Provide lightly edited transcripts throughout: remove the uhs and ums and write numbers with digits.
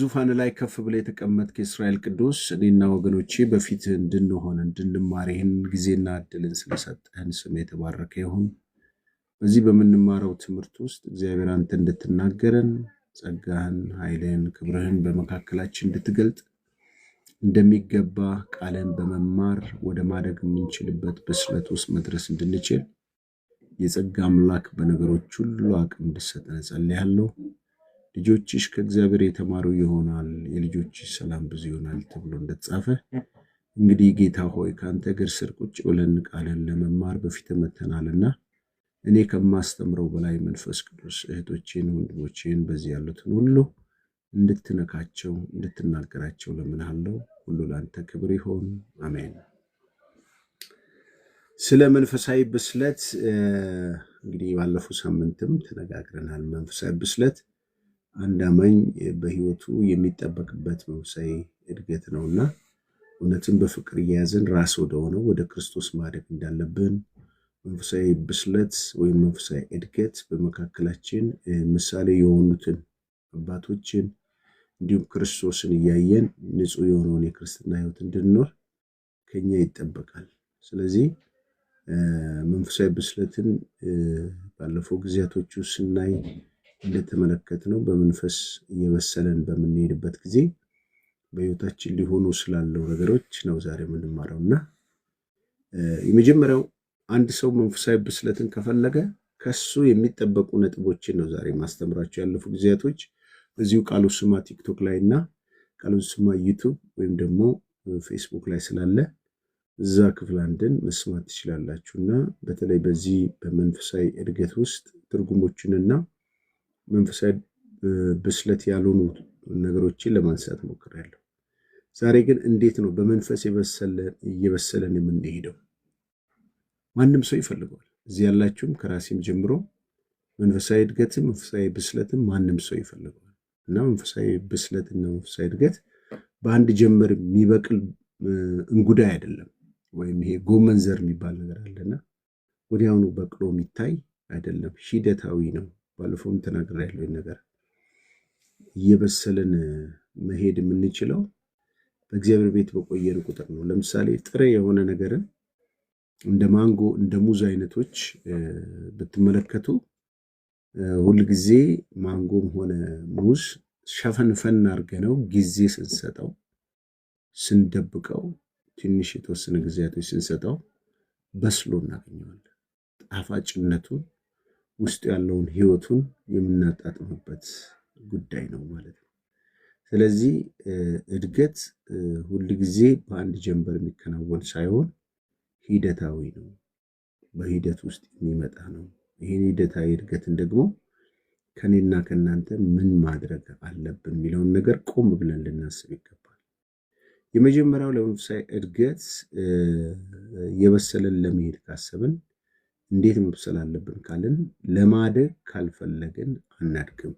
ዙፋን ላይ ከፍ ብለህ የተቀመጥክ የእስራኤል ቅዱስ እኔና ወገኖቼ በፊት እንድንሆን እንድንማር ይህን ጊዜና እድልን ስለሰጠህን ስም የተባረከ ይሁን። በዚህ በምንማረው ትምህርት ውስጥ እግዚአብሔር አንተ እንድትናገረን ጸጋህን፣ ኃይልህን፣ ክብርህን በመካከላችን እንድትገልጥ እንደሚገባ ቃልን በመማር ወደ ማደግ የምንችልበት ብስለት ውስጥ መድረስ እንድንችል የጸጋ አምላክ በነገሮች ሁሉ አቅም እንድሰጠን ጸልያለሁ። ልጆችሽ ከእግዚአብሔር የተማሩ ይሆናል፣ የልጆችሽ ሰላም ብዙ ይሆናል ተብሎ እንደተጻፈ እንግዲህ ጌታ ሆይ ከአንተ እግር ስር ቁጭ ብለን ቃልን ለመማር በፊት መተናልና እኔ ከማስተምረው በላይ መንፈስ ቅዱስ እህቶቼን ወንድሞቼን በዚህ ያሉትን ሁሉ እንድትነካቸው እንድትናገራቸው ለምንሃለው። ሁሉ ለአንተ ክብር ይሁን፣ አሜን። ስለ መንፈሳዊ ብስለት እንግዲህ ባለፈው ሳምንትም ተነጋግረናል። መንፈሳዊ ብስለት አንድ አማኝ በህይወቱ የሚጠበቅበት መንፈሳዊ እድገት ነውና እውነትን በፍቅር እየያዘን ራስ ወደሆነው ወደ ክርስቶስ ማደግ እንዳለብን መንፈሳዊ ብስለት ወይም መንፈሳዊ እድገት በመካከላችን ምሳሌ የሆኑትን አባቶችን እንዲሁም ክርስቶስን እያየን ንጹህ የሆነውን የክርስትና ህይወት እንድንኖር ከኛ ይጠበቃል። ስለዚህ መንፈሳዊ ብስለትን ባለፈው ጊዜያቶች ስናይ እንደተመለከትነው በመንፈስ እየበሰለን በምንሄድበት ጊዜ በህይወታችን ሊሆኑ ስላለው ነገሮች ነው ዛሬ የምንማረውና የመጀመሪያው አንድ ሰው መንፈሳዊ ብስለትን ከፈለገ ከሱ የሚጠበቁ ነጥቦችን ነው ዛሬ ማስተምራቸው። ያለፉ ጊዜያቶች በዚሁ ቃሉ ስማ ቲክቶክ ላይና ቃሉ ስማ ዩቲዩብ ወይም ደግሞ ፌስቡክ ላይ ስላለ እዛ ክፍል አንድን መስማት ትችላላችሁና በተለይ በዚህ በመንፈሳዊ እድገት ውስጥ ትርጉሞችንና መንፈሳዊ ብስለት ያልሆኑ ነገሮችን ለማንሳት ሞክራለሁ። ዛሬ ግን እንዴት ነው በመንፈስ እየበሰለን የምንሄደው? ማንም ሰው ይፈልገዋል። እዚህ ያላችሁም ከራሴም ጀምሮ መንፈሳዊ እድገትም መንፈሳዊ ብስለትም ማንም ሰው ይፈልገዋል እና መንፈሳዊ ብስለትና መንፈሳዊ እድገት በአንድ ጀምር የሚበቅል እንጉዳይ አይደለም። ወይም ይሄ ጎመን ዘር የሚባል ነገር አለና ወዲያውኑ በቅሎ የሚታይ አይደለም፣ ሂደታዊ ነው። ባለፈውም ተናግሬያለሁ። ነገር እየበሰለን መሄድ የምንችለው በእግዚአብሔር ቤት በቆየን ቁጥር ነው። ለምሳሌ ጥሬ የሆነ ነገርን እንደ ማንጎ እንደ ሙዝ አይነቶች ብትመለከቱ ሁል ጊዜ ማንጎም ሆነ ሙዝ ሸፈንፈን አድርገነው ጊዜ ስንሰጠው ስንደብቀው ትንሽ የተወሰነ ጊዜያቶች ስንሰጠው በስሎ እናገኘዋለን። ጣፋጭነቱን ውስጥ ያለውን ህይወቱን የምናጣጥምበት ጉዳይ ነው ማለት ነው። ስለዚህ እድገት ሁል ጊዜ በአንድ ጀንበር የሚከናወን ሳይሆን ሂደታዊ ነው፣ በሂደት ውስጥ የሚመጣ ነው። ይህን ሂደታዊ እድገትን ደግሞ ከኔና ከናንተ ምን ማድረግ አለብን የሚለውን ነገር ቆም ብለን ልናስብ ይገባል። የመጀመሪያው ለመንፈሳዊ እድገት የበሰለን ለመሄድ ካሰብን እንዴት መብሰል አለብን ካልን ለማደግ ካልፈለግን አናድግም፣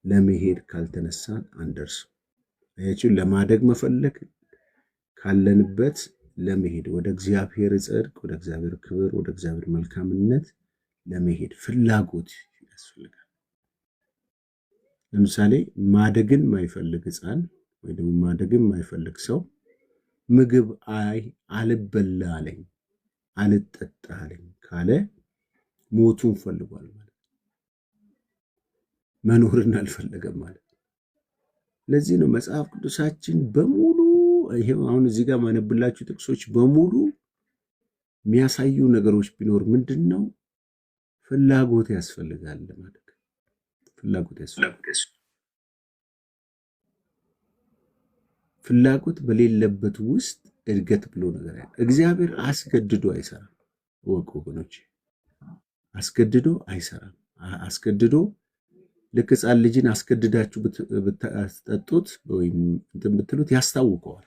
ለመሄድ ካልተነሳን አንደርስም። አያችሁ፣ ለማደግ መፈለግ ካለንበት ለመሄድ ወደ እግዚአብሔር ጽድቅ፣ ወደ እግዚአብሔር ክብር፣ ወደ እግዚአብሔር መልካምነት ለመሄድ ፍላጎት ያስፈልጋል። ለምሳሌ ማደግን ማይፈልግ ሕፃን ወይ ደግሞ ማደግን ማይፈልግ ሰው ምግብ አልበላ አለኝ አልጠጣ አለኝ ካለ ሞቱን ፈልጓል ማለት መኖርን አልፈለገም ማለት። ለዚህ ነው መጽሐፍ ቅዱሳችን በሙሉ ይሄው አሁን እዚህ ጋር ማነብላችሁ ጥቅሶች በሙሉ የሚያሳዩ ነገሮች ቢኖር ምንድነው? ፍላጎት ያስፈልጋል ማለት ፍላጎት ያስፈልጋል። ፍላጎት በሌለበት ውስጥ እድገት ብሎ ነገር ያለ እግዚአብሔር አስገድዶ አይሰራም። ወቁ ወገኖች፣ አስገድዶ አይሰራም። አስገድዶ ልክ ሕፃን ልጅን አስገድዳችሁ ብትጠጡት ወይም እንትን ብትሉት ያስታውቀዋል።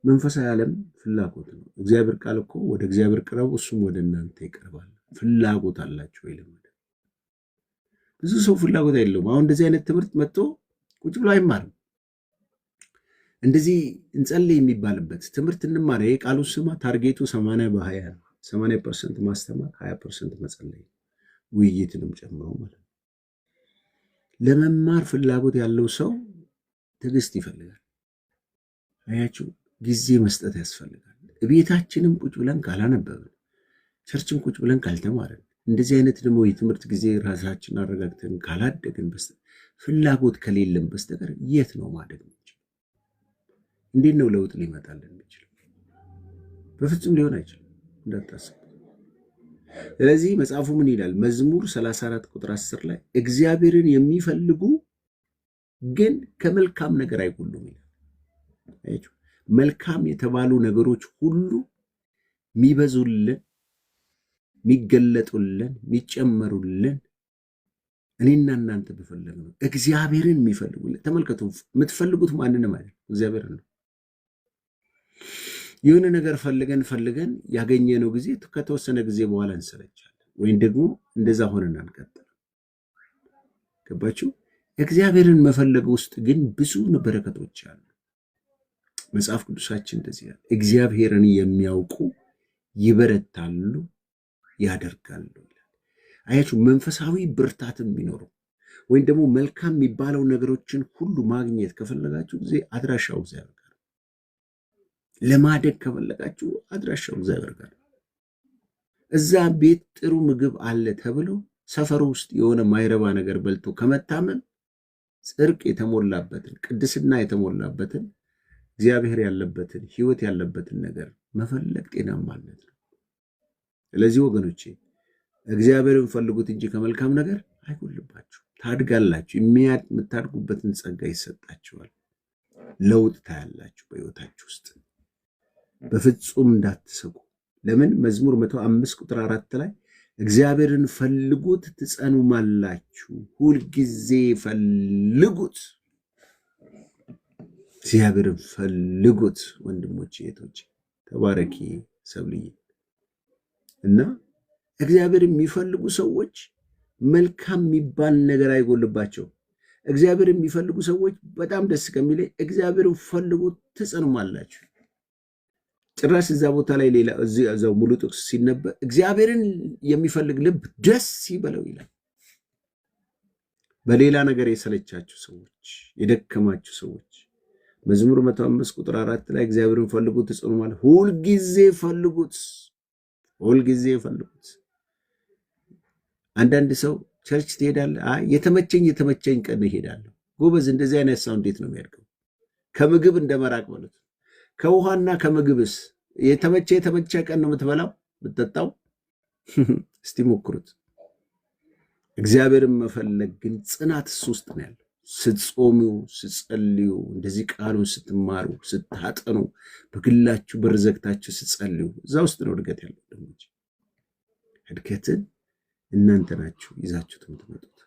መንፈሳዊ ዓለም ፍላጎት ነው። እግዚአብሔር ቃል እኮ ወደ እግዚአብሔር ቅረቡ እሱም ወደ እናንተ ይቀርባል። ፍላጎት አላችሁ ወይ ለማለት። ብዙ ሰው ፍላጎት የለውም። አሁን እንደዚህ አይነት ትምህርት መጥቶ ቁጭ ብሎ አይማርም። እንደዚህ እንጸልይ የሚባልበት ትምህርት እንማር። የቃሉ ስማ ታርጌቱ 80 በ20 ነው። 80% ማስተማር፣ 20% መጸለይ፣ ውይይትንም ጨምሮ ማለት ነው። ለመማር ፍላጎት ያለው ሰው ትዕግስት ይፈልጋል። አያችሁ፣ ጊዜ መስጠት ያስፈልጋል። ቤታችንም ቁጭ ብለን ካላነበብን፣ ቸርችን ቁጭ ብለን ካልተማርን፣ እንደዚህ አይነት ደግሞ የትምህርት ጊዜ ራሳችን አረጋግተን ካላደግን በስተቀር ፍላጎት ከሌለን በስተቀር የት ነው ማደግ? እንዴት ነው ለውጥ ሊመጣልን የሚችል? በፍጹም ሊሆን አይችልም፣ እንዳታስቡ። ስለዚህ መጽሐፉ ምን ይላል? መዝሙር 34 ቁጥር 10 ላይ እግዚአብሔርን የሚፈልጉ ግን ከመልካም ነገር አይጎሉም ይላል። አያችሁ፣ መልካም የተባሉ ነገሮች ሁሉ የሚበዙልን፣ የሚገለጡልን፣ የሚጨመሩልን እኔና እናንተ በፈለግነው እግዚአብሔርን የሚፈልጉልን። ተመልከቱ፣ የምትፈልጉት ማንንም አይደለም፣ እግዚአብሔርን ነው። የሆነ ነገር ፈልገን ያገኘነው ጊዜ ከተወሰነ ጊዜ በኋላ እንሰለቻለን፣ ወይም ደግሞ እንደዛ ሆነን አንቀጥልም። ገባችሁ? እግዚአብሔርን መፈለግ ውስጥ ግን ብዙ በረከቶች አሉ። መጽሐፍ ቅዱሳችን እንደዚህ ያለ እግዚአብሔርን የሚያውቁ ይበረታሉ፣ ያደርጋሉ ይላል። አያችሁ፣ መንፈሳዊ ብርታትም ቢኖረው ወይም ደግሞ መልካም የሚባለው ነገሮችን ሁሉ ማግኘት ከፈለጋችሁ ጊዜ አድራሻው እግዚአብሔር ጋር። ለማደግ ከፈለጋችሁ አድራሻው እግዚአብሔር ጋር። እዛ ቤት ጥሩ ምግብ አለ ተብሎ ሰፈሩ ውስጥ የሆነ ማይረባ ነገር በልቶ ከመታመን ጽድቅ የተሞላበትን ቅድስና የተሞላበትን እግዚአብሔር ያለበትን ሕይወት ያለበትን ነገር መፈለግ ጤናማነት ነው። ስለዚህ ወገኖቼ እግዚአብሔርን ፈልጉት እንጂ ከመልካም ነገር አይጎልባችሁ። ታድጋላችሁ። የምታድጉበትን ጸጋ ይሰጣችኋል። ለውጥ ታያላችሁ በሕይወታችሁ ውስጥ። በፍጹም እንዳትሰቁ። ለምን? መዝሙር 105 ቁጥር 4 ላይ እግዚአብሔርን ፈልጉት ትጸኑማላችሁ፣ ሁልጊዜ ፈልጉት። እግዚአብሔርን ፈልጉት። ወንድሞቼ እህቶቼ፣ ተባረኪ ሰብልዬ። እና እግዚአብሔር የሚፈልጉ ሰዎች መልካም የሚባል ነገር አይጎልባቸው። እግዚአብሔር የሚፈልጉ ሰዎች በጣም ደስ ከሚለኝ እግዚአብሔርን ፈልጉት ትጸኑማላችሁ። ጭራሽ እዛ ቦታ ላይ ሌላ እዛው ሙሉ ጥቅስ ሲነበብ እግዚአብሔርን የሚፈልግ ልብ ደስ ይበለው ይላል። በሌላ ነገር የሰለቻችሁ ሰዎች፣ የደከማችሁ ሰዎች መዝሙር 105 ቁጥር 4 ላይ እግዚአብሔርን ፈልጉት ትጸኑማላችሁ፣ ሁልጊዜ ፈልጉት፣ ሁልጊዜ ፈልጉት። አንዳንድ ሰው ቸርች ትሄዳለህ፣ አይ የተመቸኝ ቀን እሄዳለሁ። ጎበዝ፣ እንደዚህ አይነት ሰው እንዴት ነው የሚያድገው? ከምግብ እንደመራቅ ማለት ነው። ከውሃና ከምግብስ የተመቸ ቀን ነው የምትበላው የምትጠጣው? እስቲ ሞክሩት። እግዚአብሔርን መፈለግ ግን ጽናት እሱ ውስጥ ነው ያለው። ስትጾሙ፣ ስትጸልዩ፣ እንደዚህ ቃሉን ስትማሩ፣ ስታጠኑ፣ በግላችሁ በር ዘግታችሁ ስትጸልዩ፣ እዛ ውስጥ ነው እድገት ያለው። ደግሞ እድገትን እናንተ ናችሁ ይዛችሁት የምትመጡት።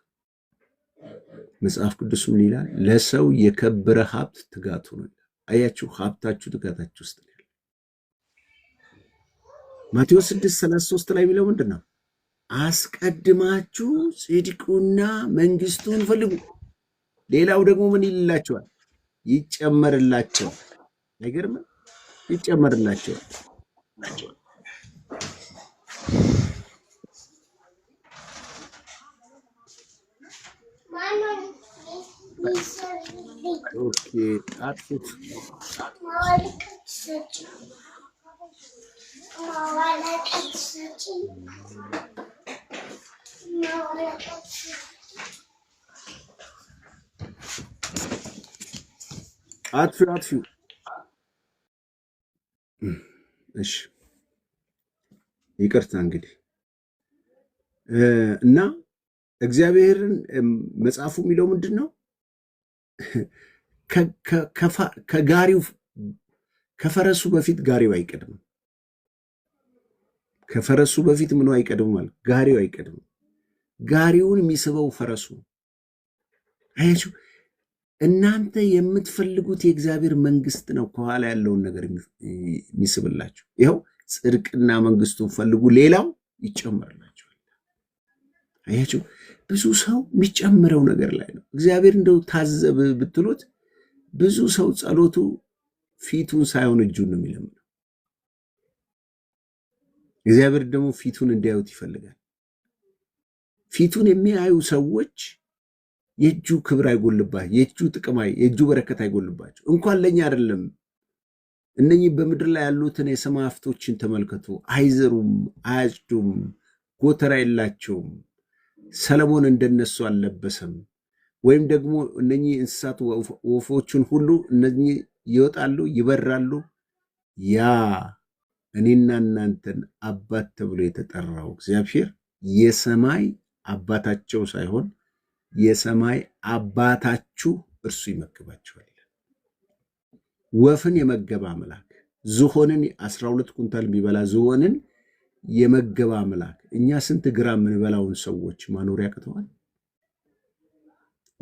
መጽሐፍ ቅዱስ ምን ይላል? ለሰው የከበረ ሀብት ትጋቱ ነው። አያችሁ፣ ሀብታችሁ ትጋታችሁ ውስጥ ነው ያለው። ማቴዎስ 6:33 ላይ የሚለው ምንድነው? አስቀድማችሁ ጽድቁና መንግስቱን ፈልጉ፣ ሌላው ደግሞ ምን ይልላቸዋል? ይጨመርላቸዋል። አይገርም? ይጨመርላቸዋል። ኦኬ አጥፉት። አጥፊው እሺ ይቅርታ እንግዲህ እና እግዚአብሔርን መጽሐፉ የሚለው ምንድን ነው? ከጋሪው ከፈረሱ በፊት ጋሪው አይቀድምም። ከፈረሱ በፊት ምኑ አይቀድምም ማለት ጋሪው አይቀድምም። ጋሪውን የሚስበው ፈረሱ። አያችሁ፣ እናንተ የምትፈልጉት የእግዚአብሔር መንግስት ነው ከኋላ ያለውን ነገር የሚስብላችሁ። ይኸው ጽድቅና መንግስቱን ፈልጉ፣ ሌላው ይጨመርላችኋል። አያችሁ፣ ብዙ ሰው የሚጨምረው ነገር ላይ ነው። እግዚአብሔር እንደው ታዘብ ብትሉት ብዙ ሰው ጸሎቱ ፊቱን ሳይሆን እጁን ነው የሚለምነው። እግዚአብሔር ደግሞ ፊቱን እንዲያዩት ይፈልጋል። ፊቱን የሚያዩ ሰዎች የእጁ ክብር አይጎልባቸው፣ የእጁ ጥቅም የእጁ በረከት አይጎልባቸው። እንኳን ለኛ አይደለም፣ እነኚህ በምድር ላይ ያሉትን የሰማይ አፍቶችን ተመልከቱ። አይዘሩም፣ አያጭዱም፣ ጎተራ የላቸውም። ሰለሞን እንደነሱ አልለበሰም። ወይም ደግሞ እነኚህ እንስሳት ወፎቹን ሁሉ እነኚህ ይወጣሉ፣ ይበራሉ። ያ እኔና እናንተን አባት ተብሎ የተጠራው እግዚአብሔር የሰማይ አባታቸው ሳይሆን የሰማይ አባታችሁ እርሱ ይመግባቸዋል። ወፍን የመገባ አምላክ፣ ዝሆንን 12 ኩንታል የሚበላ ዝሆንን የመገባ አምላክ እኛ ስንት ግራም የምንበላውን ሰዎች ማኖር ያቅተዋል?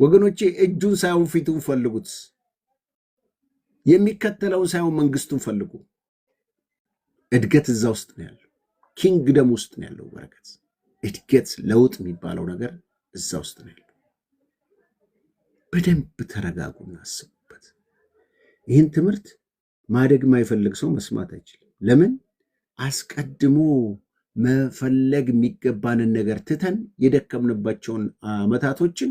ወገኖቼ እጁን ሳይሆን ፊቱን ፈልጉት። የሚከተለውን ሳይሆን መንግስቱን ፈልጉ። እድገት እዛ ውስጥ ነው ያለው። ኪንግደም ውስጥ ነው ያለው በረከት። እድገት፣ ለውጥ የሚባለው ነገር እዛ ውስጥ ነው ያለው። በደንብ ተረጋጉና አስቡበት። ይህን ትምህርት ማደግ የማይፈልግ ሰው መስማት አይችልም። ለምን? አስቀድሞ መፈለግ የሚገባንን ነገር ትተን የደከምንባቸውን ዓመታቶችን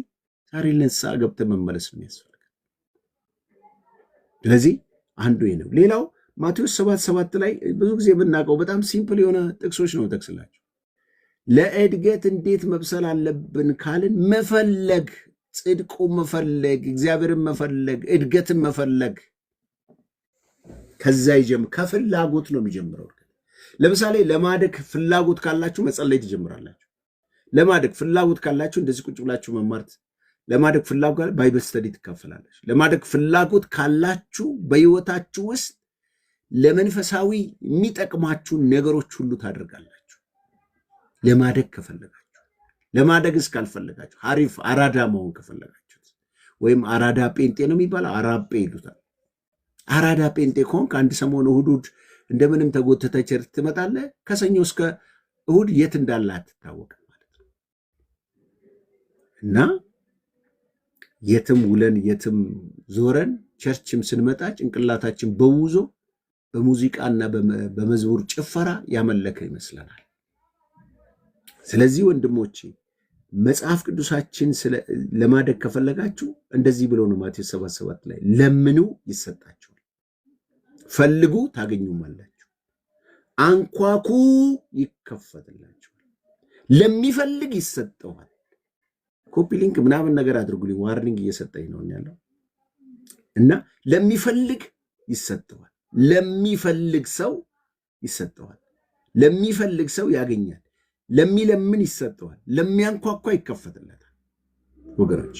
ዛሬ ለንስሐ ገብተን መመለስ ነው የሚያስፈልገው። ስለዚህ አንዱ ይሄ ነው። ሌላው ማቴዎስ 7:7 ላይ ብዙ ጊዜ የምናውቀው በጣም ሲምፕል የሆነ ጥቅሶች ነው ጠቅስላቸው። ለእድገት እንዴት መብሰል አለብን ካልን መፈለግ፣ ጽድቁ መፈለግ፣ እግዚአብሔርን መፈለግ፣ እድገትን መፈለግ ከዛ ከፍላጎት ነው የሚጀምረው። ለምሳሌ ለማደግ ፍላጎት ካላችሁ መጸለይ ትጀምራላችሁ። ለማደግ ፍላጎት ካላችሁ እንደዚህ ቁጭ ብላችሁ መማርት። ለማደግ ፍላጎት ባይብል ስተዲ ትካፈላለች። ለማደግ ፍላጎት ካላችሁ በህይወታችሁ ውስጥ ለመንፈሳዊ የሚጠቅማችሁ ነገሮች ሁሉ ታደርጋላችሁ። ለማደግ ከፈለጋችሁ። ለማደግ እስካልፈለጋችሁ ሐሪፍ አራዳ መሆን ከፈለጋችሁት ወይም አራዳ ጴንጤ ነው የሚባለው፣ አራጴ ይሉታል። አራዳ ጴንጤ ከሆንክ አንድ ሰሞን እሁድ እንደምንም ተጎትተ ቸርች ትመጣለህ። ከሰኞ እስከ እሁድ የት እንዳለ አትታወቅም ማለት ነው። እና የትም ውለን የትም ዞረን ቸርችም ስንመጣ ጭንቅላታችን በውዞ በሙዚቃና በመዝሙር ጭፈራ ያመለከ ይመስለናል። ስለዚህ ወንድሞቼ መጽሐፍ ቅዱሳችን ለማደግ ከፈለጋችሁ እንደዚህ ብሎ ነው ማቴዎስ 7:7 ላይ ለምኑ ይሰጣችኋል፣ ፈልጉ ታገኙማላችሁ፣ አንኳኩ ይከፈትላችኋል። ለሚፈልግ ይሰጠዋል። ኮፒ ሊንክ ምናምን ነገር አድርጉልኝ፣ ዋርኒንግ እየሰጠኝ ነው ያለው። እና ለሚፈልግ ይሰጠዋል፣ ለሚፈልግ ሰው ይሰጠዋል፣ ለሚፈልግ ሰው ያገኛል፣ ለሚለምን ይሰጠዋል፣ ለሚያንኳኳ ይከፈትለታል። ወገኖች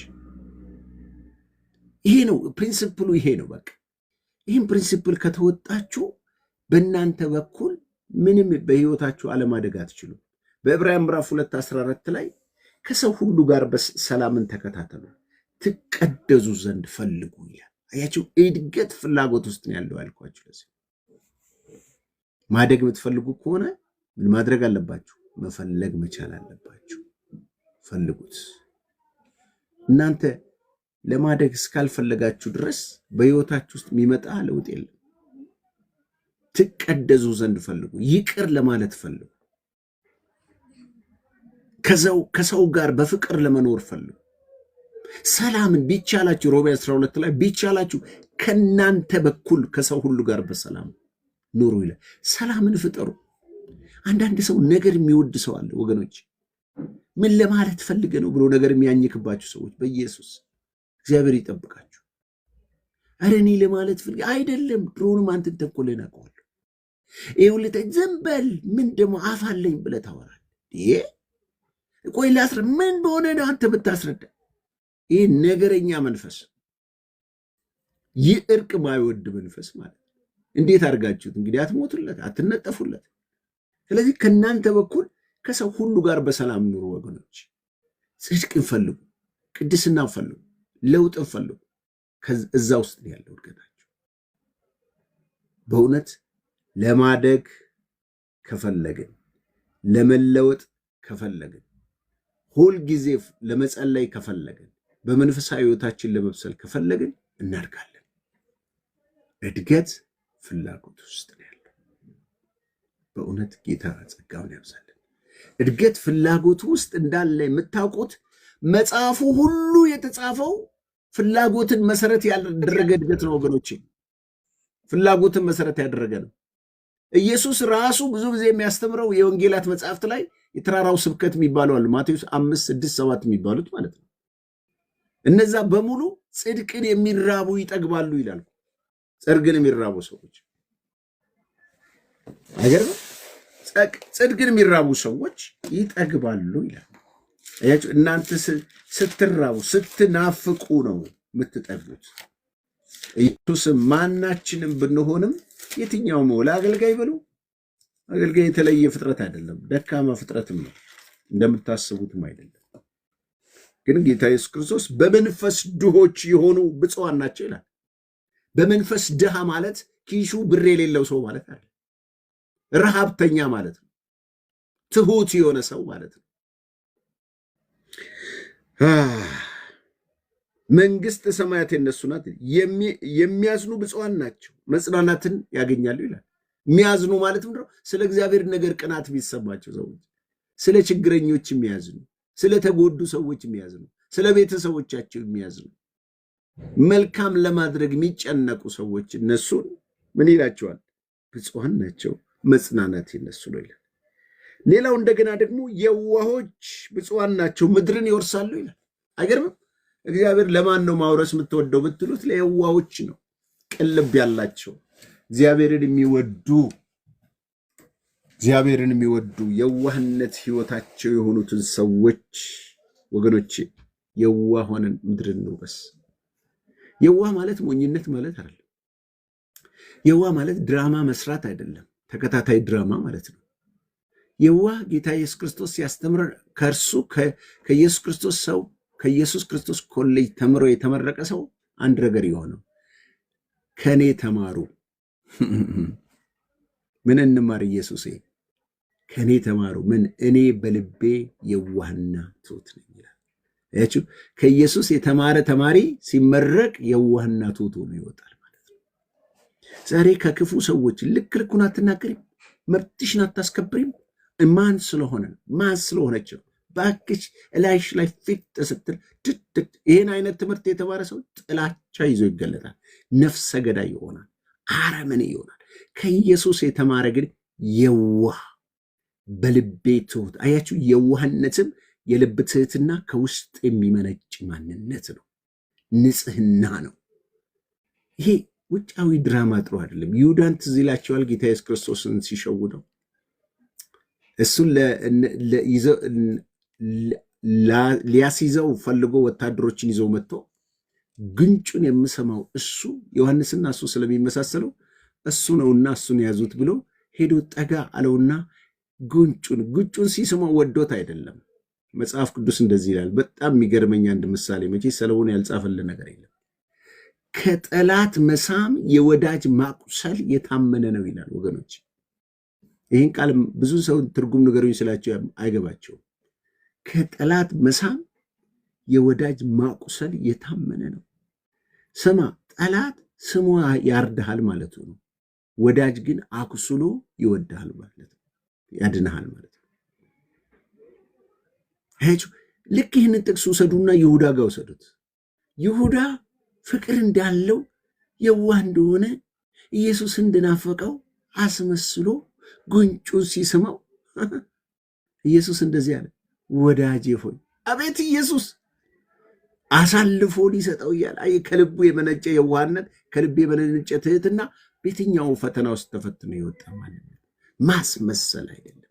ይሄ ነው ፕሪንሲፕሉ፣ ይሄ ነው በቃ። ይህም ፕሪንሲፕል ከተወጣችሁ በእናንተ በኩል ምንም በህይወታችሁ አለማደግ አትችሉም። በዕብራውያን ምዕራፍ 2:14 ላይ ከሰው ሁሉ ጋር ሰላምን ተከታተሉ፣ ትቀደሱ ዘንድ ፈልጉ ይላል። አያችሁ፣ እድገት ፍላጎት ውስጥ ነው ያለው ያልኳችሁ። ለዚህ ማደግ የምትፈልጉ ከሆነ ምን ማድረግ አለባችሁ? መፈለግ መቻል አለባችሁ። ፈልጉት። እናንተ ለማደግ እስካልፈለጋችሁ ድረስ በህይወታችሁ ውስጥ የሚመጣ ለውጥ የለም። ትቀደሱ ዘንድ ፈልጉ። ይቅር ለማለት ፈልጉ። ከሰው ጋር በፍቅር ለመኖር ፈልጉ። ሰላምን ቢቻላችሁ ሮሜ 12 ላይ ቢቻላችሁ ከናንተ በኩል ከሰው ሁሉ ጋር በሰላም ኑሩ ይላል። ሰላምን ፍጠሩ። አንዳንድ ሰው ነገር የሚወድ ሰው አለ ወገኖች። ምን ለማለት ፈልገ ነው ብሎ ነገር የሚያኝክባችሁ ሰዎች በኢየሱስ እግዚአብሔር ይጠብቃችሁ። አረ እኔ ለማለት ፈልገ አይደለም። ድሮንም አንተን ተንኮልን አውቀዋለሁ። ይኸውልህ ዝም በል። ምን ደግሞ አፋለኝ ብለህ ታወራለህ? ቆይ ላስረዳ። ምን በሆነ ነው አንተ ብታስረዳ? ይህ ነገረኛ መንፈስ፣ ይህ እርቅ ማይወድ መንፈስ ማለት እንዴት አድርጋችሁት እንግዲህ አትሞቱለት፣ አትነጠፉለት። ስለዚህ ከእናንተ በኩል ከሰው ሁሉ ጋር በሰላም ኑሩ ወገኖች። ጽድቅን ፈልጉ፣ ቅድስናን ፈልጉ፣ ለውጥን ፈልጉ። እዛ ውስጥ ነው ያለው እድገታችሁ። በእውነት ለማደግ ከፈለግን፣ ለመለወጥ ከፈለግን፣ ሁልጊዜ ለመጸለይ ከፈለግን፣ በመንፈሳዊ ሕይወታችን ለመብሰል ከፈለግን እናድጋለን። እድገት ፍላጎት ውስጥ ነው ያለው። በእውነት ጌታ ጸጋውን ያብዛልን። እድገት ፍላጎት ውስጥ እንዳለ የምታውቁት መጽሐፉ ሁሉ የተጻፈው ፍላጎትን መሰረት ያደረገ እድገት ነው ወገኖቼ። ፍላጎትን መሰረት ያደረገ ነው። ኢየሱስ ራሱ ብዙ ጊዜ የሚያስተምረው የወንጌላት መጽሐፍት ላይ የተራራው ስብከት የሚባሉ አሉ። ማቴዎስ 5፣ 6፣ 7 የሚባሉት ማለት ነው። እነዛ በሙሉ ጽድቅን የሚራቡ ይጠግባሉ ይላል። ጽድቅን የሚራቡ ሰዎች አይገርም? ጽድቅን የሚራቡ ሰዎች ይጠግባሉ ይላል። አያችሁ፣ እናንተ ስትራቡ ስትናፍቁ ነው የምትጠግቡት። ኢየሱስ ማናችንም ብንሆንም የትኛውም ለአገልጋይ በሉ፣ አገልጋይ የተለየ ፍጥረት አይደለም፣ ደካማ ፍጥረትም ነው፣ እንደምታስቡትም አይደለም። ግን ጌታ ኢየሱስ ክርስቶስ በመንፈስ ድሆች የሆኑ ብፁዓን ናቸው ይላል። በመንፈስ ድሃ ማለት ኪሹ ብር የሌለው ሰው ማለት አይደለም። ረሃብተኛ ማለት ነው። ትሁት የሆነ ሰው ማለት ነው። መንግስት ሰማያት የነሱ ናት። የሚያዝኑ ብፁዓን ናቸው መጽናናትን ያገኛሉ ይላል። የሚያዝኑ ማለት ምንድነው? ስለ እግዚአብሔር ነገር ቅናት ቢሰማቸው ሰዎች፣ ስለ ችግረኞች የሚያዝኑ፣ ስለ ተጎዱ ሰዎች የሚያዝኑ፣ ስለ ቤተሰቦቻቸው የሚያዝኑ፣ መልካም ለማድረግ የሚጨነቁ ሰዎች እነሱን ምን ይላቸዋል? ብፁዓን ናቸው፣ መጽናናት የነሱ ነው ይላል። ሌላው እንደገና ደግሞ የዋሆች ብፁዓን ናቸው ምድርን ይወርሳሉ ይላል። አይገርምም? እግዚአብሔር ለማን ነው ማውረስ የምትወደው ብትሉት ለየዋሆች ነው። ቅልብ ያላቸው እግዚአብሔርን የሚወዱ የዋህነት ህይወታቸው የሆኑትን ሰዎች ወገኖቼ፣ የዋህ ሆነን ምድርን እንውረስ። የዋህ ማለት ሞኝነት ማለት አይደለም። የዋህ ማለት ድራማ መስራት አይደለም፣ ተከታታይ ድራማ ማለት ነው። የዋህ ጌታ ኢየሱስ ክርስቶስ ሲያስተምረን ከኢየሱስ ክርስቶስ ኮሌጅ ተምሮ የተመረቀ ሰው አንድ ነገር የሆነው ከኔ ተማሩ። ምን እንማር? ኢየሱስ ከኔ ተማሩ። ምን? እኔ በልቤ የዋህና ትሁት ነኝ ይላል። አያችሁ፣ ከኢየሱስ የተማረ ተማሪ ሲመረቅ የዋህና ትሁት ሆኖ ይወጣል ማለት ነው። ዛሬ ከክፉ ሰዎች ልኩን አትናገሪም፣ መብትሽን አታስከብሪም። ማን ስለሆነች ነው? ባክሽ እላይሽ ላይ ፊት ስትል ይህን አይነት ትምህርት የተማረ ሰው ጥላቻ ይዞ ይገለጣል። ነፍሰ ገዳይ ይሆናል፣ አረመኔ ይሆናል። ከኢየሱስ የተማረ ግን የዋህ በልቤ ትሁት። አያችሁ፣ የዋህነትም የልብ ትህትና ከውስጥ የሚመነጭ ማንነት ነው፣ ንጽህና ነው። ይሄ ውጫዊ ድራማ ጥሩ አይደለም። ይሁዳን ትዝ ይላቸዋል ጌታ ኢየሱስ ክርስቶስን ሲሸውደው እሱን ሊያስይዘው ፈልጎ ወታደሮችን ይዘው መጥቶ ግንጩን የምሰማው እሱ ዮሐንስና እሱ ስለሚመሳሰለው እሱ ነውና እሱን ያዙት ብሎ ሄዶ ጠጋ አለውና ጉንጩን ሲስመው ወዶት አይደለም። መጽሐፍ ቅዱስ እንደዚህ ይላል። በጣም የሚገርመኝ አንድ ምሳሌ፣ መቼ ሰለሞን ያልጻፈልን ነገር የለም። ከጠላት መሳም የወዳጅ ማቁሰል የታመነ ነው ይላል። ወገኖች ይህን ቃል ብዙ ሰው ትርጉም ንገሩኝ ስላቸው አይገባቸውም። ከጠላት መሳም የወዳጅ ማቁሰል የታመነ ነው። ስማ፣ ጠላት ስሙ ያርድሃል ማለቱ ነው። ወዳጅ ግን አኩስሎ ይወድሃል ማለት ነው፣ ያድንሃል ማለት ነው። ልክ ይህንን ጥቅስ ውሰዱና ይሁዳ ጋር ውሰዱት። ይሁዳ ፍቅር እንዳለው የዋህ እንደሆነ ኢየሱስ እንደናፈቀው አስመስሎ ጉንጩን ሲስመው ኢየሱስ እንደዚህ አለ፣ ወዳጄ ሆይ። አቤት ኢየሱስ አሳልፎ ሊሰጠው እያለ ከልቡ የመነጨ የዋህነት፣ ከልቡ የመነጨ ትህትና በየትኛው ፈተና ውስጥ ተፈትኖ ይወጣ ማለት ነው። ማስመሰል አይደለም።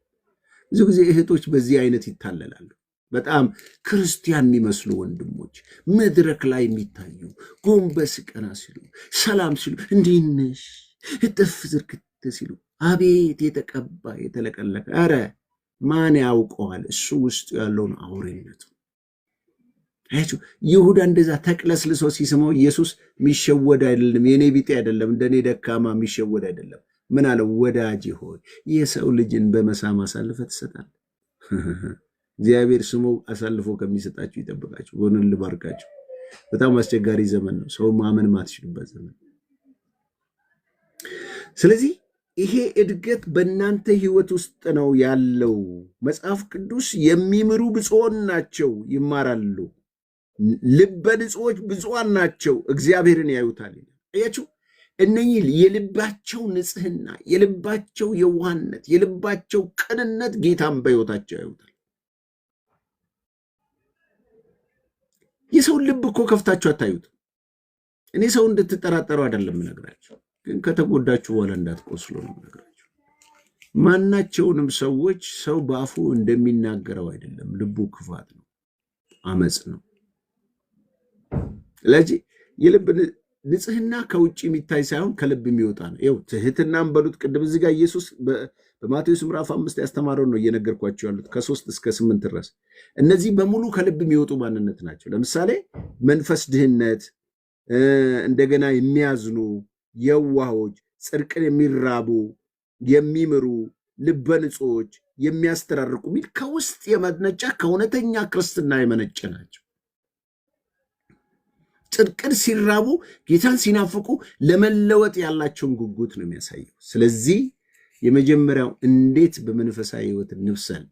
ብዙ ጊዜ እህቶች በዚህ አይነት ይታለላሉ። በጣም ክርስቲያን የሚመስሉ ወንድሞች መድረክ ላይ የሚታዩ ጎንበስ ቀና ሲሉ፣ ሰላም ሲሉ፣ እንዴት ነሽ እጥፍ ዝርክት ሲሉ፣ አቤት የተቀባ የተለቀለቀ። ኧረ ማን ያውቀዋል እሱ ውስጡ ያለውን አውሬነቱ። ይሁዳ እንደዛ ተቅለስልሶ ሲስመው ኢየሱስ የሚሸወድ አይደለም፣ የኔ ቢጤ አይደለም፣ እንደኔ ደካማ የሚሸወድ አይደለም። ምን አለው? ወዳጅ ሆይ የሰው ልጅን በመሳም አሳልፈ ትሰጣል። እግዚአብሔር ስሙ አሳልፎ ከሚሰጣችሁ ይጠብቃችሁ። ጎንን ልባርካችሁ። በጣም አስቸጋሪ ዘመን ነው። ሰው ማመን ማትችሉበት ዘመን። ስለዚህ ይሄ እድገት በእናንተ ህይወት ውስጥ ነው ያለው። መጽሐፍ ቅዱስ የሚምሩ ብፁዓን ናቸው ይማራሉ፣ ልበ ንጹሖች ብፁዓን ናቸው እግዚአብሔርን ያዩታል። አያችሁ፣ እነኚህ የልባቸው ንጽህና፣ የልባቸው የዋህነት፣ የልባቸው ቅንነት ጌታን በሕይወታቸው ያዩታል። የሰውን ልብ እኮ ከፍታችሁ አታዩት። እኔ ሰው እንድትጠራጠሩ አይደለም የምነግራችሁ፣ ግን ከተጎዳችሁ በኋላ እንዳትቆስሉ ነው የምነግራችሁ። ማናቸውንም ሰዎች ሰው በአፉ እንደሚናገረው አይደለም፣ ልቡ ክፋት ነው፣ አመፅ ነው። ስለዚህ የልብ ንጽህና ከውጭ የሚታይ ሳይሆን ከልብ የሚወጣ ነው። ይኸው ትህትናም በሉት። ቅድም እዚህ ጋር ኢየሱስ በማቴዎስ ምዕራፍ 5 ያስተማረው ነው እየነገርኳቸው ያሉት ከ3 እስከ 8 ድረስ። እነዚህ በሙሉ ከልብ የሚወጡ ማንነት ናቸው። ለምሳሌ መንፈስ ድህነት፣ እንደገና የሚያዝኑ የዋሆች፣ ጽድቅን የሚራቡ የሚምሩ፣ ልበ ንጹሖች፣ የሚያስተራርቁ ሚል ከውስጥ የመነጨ ከእውነተኛ ክርስትና የመነጨ ናቸው። ጽድቅን ሲራቡ፣ ጌታን ሲናፍቁ ለመለወጥ ያላቸውን ጉጉት ነው የሚያሳየው። ስለዚህ የመጀመሪያው እንዴት በመንፈሳዊ ሕይወት እንብሰል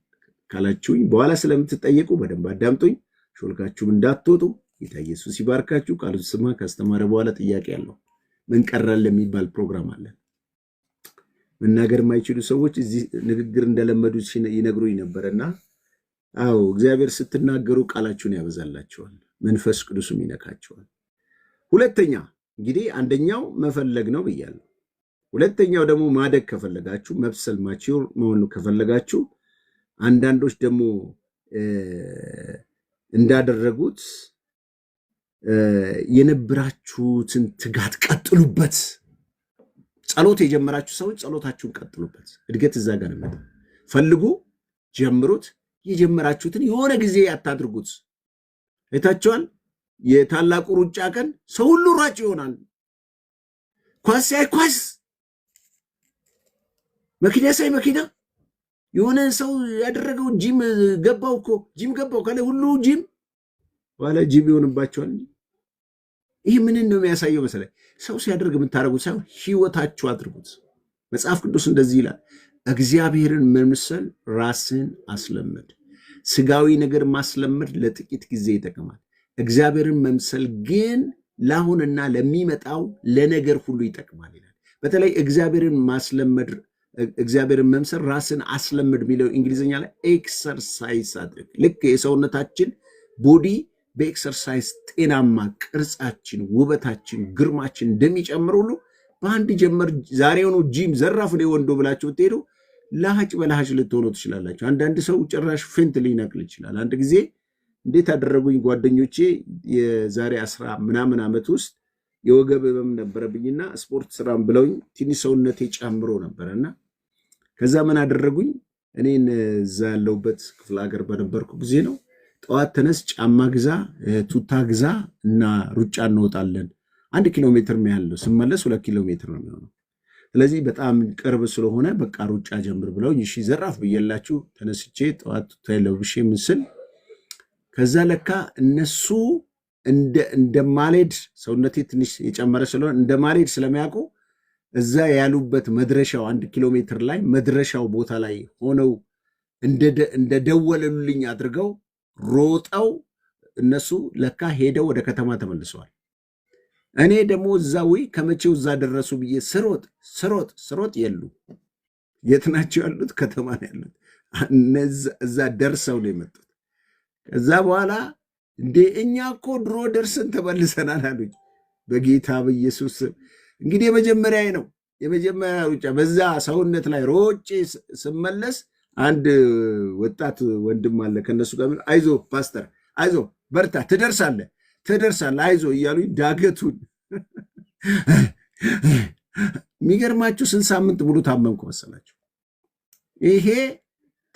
ካላችሁኝ በኋላ ስለምትጠየቁ በደንብ አዳምጡኝ፣ ሾልካችሁም እንዳትወጡ። ጌታ ኢየሱስ ይባርካችሁ። ቃሉን ስማ ካስተማረ በኋላ ጥያቄ አለው። ምን ቀረል የሚባል ፕሮግራም አለ። መናገር የማይችሉ ሰዎች እዚህ ንግግር እንደለመዱ ይነግሩኝ ነበርና፣ አዎ እግዚአብሔር ስትናገሩ ቃላችሁን ያበዛላችኋል፣ መንፈስ ቅዱስም ይነካችኋል። ሁለተኛ እንግዲህ አንደኛው መፈለግ ነው ብያለሁ። ሁለተኛው ደግሞ ማደግ ከፈለጋችሁ፣ መብሰል ማቹር መሆን ከፈለጋችሁ፣ አንዳንዶች ደግሞ እንዳደረጉት የነበራችሁትን ትጋት ቀጥሉበት። ጸሎት የጀመራችሁ ሰዎች ጸሎታችሁን ቀጥሉበት። እድገት እዛ ጋር ነው። ፈልጉ፣ ጀምሩት። የጀመራችሁትን የሆነ ጊዜ አታድርጉት። አይታችኋል። የታላቁ ሩጫ ቀን ሰው ሁሉ ሯጭ ይሆናል። ኳስ ሳይ ኳስ፣ መኪና ሳይ መኪና። የሆነ ሰው ያደረገው ጂም ገባው እኮ ጂም ገባው ካለ ሁሉ ጂም ዋላ ጂም ይሆንባቸዋል። ይህ ምንን ነው የሚያሳየው መሰለኝ? ሰው ሲያደርግ የምታደርጉት ሳይሆን ህይወታችሁ አድርጉት። መጽሐፍ ቅዱስ እንደዚህ ይላል፣ እግዚአብሔርን መምሰል ራስን አስለመድ። ስጋዊ ነገር ማስለመድ ለጥቂት ጊዜ ይጠቅማል። እግዚአብሔርን መምሰል ግን ለአሁንና ለሚመጣው ለነገር ሁሉ ይጠቅማል ይላል። በተለይ እግዚአብሔርን ማስለመድ፣ እግዚአብሔርን መምሰል ራስን አስለምድ የሚለው እንግሊዝኛ ላይ ኤክሰርሳይዝ አድርግ። ልክ የሰውነታችን ቦዲ በኤክሰርሳይዝ ጤናማ ቅርጻችን፣ ውበታችን፣ ግርማችን እንደሚጨምር ሁሉ በአንድ ጀመር ዛሬውኑ ጂም ዘራፍ ነው ወንዶ ብላችሁ ብትሄዱ ለሀጭ በለሀጭ ልትሆኑ ትችላላችሁ። አንዳንድ ሰው ጭራሽ ፌንት ሊነቅል ይችላል። አንድ ጊዜ እንዴት አደረጉኝ ጓደኞቼ፣ የዛሬ 10 ምናምን ዓመት ውስጥ የወገብ ህመም ነበረብኝና ስፖርት ስራም ብለውኝ ትንሽ ሰውነቴ ጨምሮ ነበረና ከዛ ምን አደረጉኝ፣ እኔን እዛ ያለሁበት ክፍለ ሀገር በነበርኩ ጊዜ ነው፣ ጠዋት ተነስ፣ ጫማ ግዛ፣ ቱታ ግዛ እና ሩጫ እንወጣለን። 1 ኪሎ ሜትር ነው ያለው፣ ስመለስ 2 ኪሎ ሜትር ነው የሚሆነው። ስለዚህ በጣም ቅርብ ስለሆነ በቃ ሩጫ ጀምር ብለው እሺ ዘራፍ ብዬላችሁ ተነስቼ ጠዋት ተለብሼ ምስል ከዛ ለካ እነሱ እንደማልሄድ ሰውነቴ ትንሽ የጨመረ ስለሆነ እንደማልሄድ ስለሚያውቁ እዛ ያሉበት መድረሻው 1 ኪሎ ሜትር ላይ መድረሻው ቦታ ላይ ሆነው እንደደወለሉልኝ አድርገው ሮጠው እነሱ ለካ ሄደው ወደ ከተማ ተመልሰዋል። እኔ ደግሞ እዛው ከመቼው እዛ ደረሱ ብዬ ስሮጥ የሉ የት ናቸው ያሉት? ከተማ ነው ያሉት። እዛ ደርሰው ነው የመጡት። ከዛ በኋላ እንዴ እኛ እኮ ድሮ ደርሰን ተመልሰናል አሉኝ። በጌታ በኢየሱስ እንግዲህ የመጀመሪያ ሩጫ በዛ ሰውነት ላይ ሮጬ ስመለስ አንድ ወጣት ወንድም አለ ከነሱ ጋር አይዞ ፓስተር አይዞ በርታ ትደርሳለህ አይዞ እያሉኝ ዳገቱን የሚገርማችሁ 6 ሳምንት ሙሉ ታመምኩ መሰላችሁ። ይሄ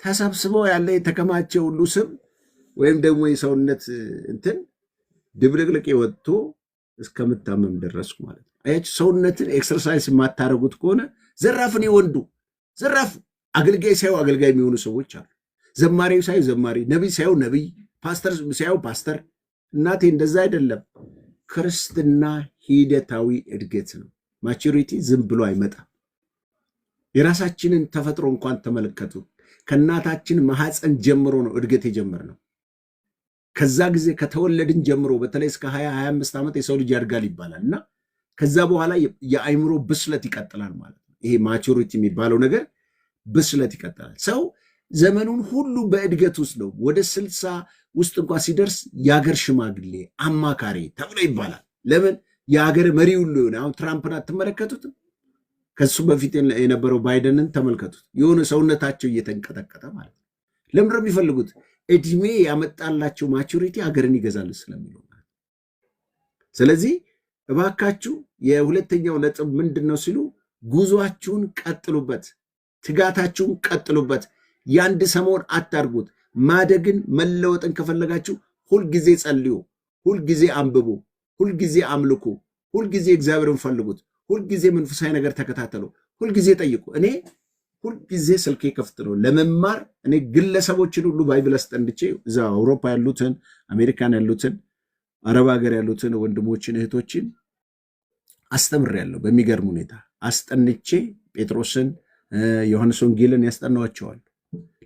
ተሰብስበው ያለ የተከማቸ ሁሉ ስም ወይም ደግሞ የሰውነት እንትን ድብልቅልቅ ወጥቶ እስከምታመም ደረስኩ ማለት ነው። አያችሁ ሰውነትን ኤክሰርሳይዝ የማታረጉት ከሆነ ዘራፍን ይወንዱ ዘራፍ አገልጋይ ሳይው አገልጋይ የሚሆኑ ሰዎች አሉ። ዘማሪው ሳይው ዘማሪ፣ ነቢይ ሳይው ነቢይ፣ ፓስተር ሳይው ፓስተር። እናቴ እንደዛ አይደለም። ክርስትና ሂደታዊ እድገት ነው። ማቹሪቲ ዝም ብሎ አይመጣም። የራሳችንን ተፈጥሮ እንኳን ተመለከቱ። ከእናታችን ማህፀን ጀምሮ ነው እድገት የጀመርነው። ከዛ ጊዜ ከተወለድን ጀምሮ በተለይ እስከ 20-25 ዓመት የሰው ልጅ ያድጋል ይባላል እና ከዛ በኋላ የአይምሮ ብስለት ይቀጥላል ማለት ነው። ይሄ ማቹሪቲ የሚባለው ነገር ብስለት ይቀጥላል። ሰው ዘመኑን ሁሉ በእድገት ውስጥ ነው። ወደ 60 ውስጥ እንኳን ሲደርስ የሀገር ሽማግሌ አማካሪ ተብሎ ይባላል። ለምን? የሀገር መሪ ሁሉ የሆነ አሁን ትራምፕን አትመለከቱትም? ከሱ በፊት የነበረው ባይደንን ተመልከቱት። የሆነ ሰውነታቸው እየተንቀጠቀጠ ማለት ነው። ለምንድነው የሚፈልጉት? እድሜ ያመጣላቸው ማቹሪቲ ሀገርን ይገዛል ስለሚለው። ስለዚህ እባካችሁ የሁለተኛው ነጥብ ምንድነው ሲሉ ጉዟችሁን ቀጥሉበት፣ ትጋታችሁን ቀጥሉበት። የአንድ ሰሞን አታርጉት። ማደግን መለወጥን ከፈለጋችሁ ሁልጊዜ ጸልዩ፣ ሁልጊዜ አንብቡ፣ ሁልጊዜ አምልኩ፣ ሁልጊዜ እግዚአብሔርን ፈልጉት፣ ሁልጊዜ መንፈሳዊ ነገር ተከታተሉ፣ ሁልጊዜ ጠይቁ። እኔ ሁልጊዜ ስልኬ ከፍት ነው ለመማር። እኔ ግለሰቦችን ሁሉ ባይብል አስጠንድቼ እዛ አውሮፓ ያሉትን፣ አሜሪካን ያሉትን፣ አረብ ሀገር ያሉትን ወንድሞችን እህቶችን አስተምሬያለሁ። በሚገርም ሁኔታ አስጠንቼ ጴጥሮስን፣ ዮሐንስ ወንጌልን ያስጠናዋቸዋል።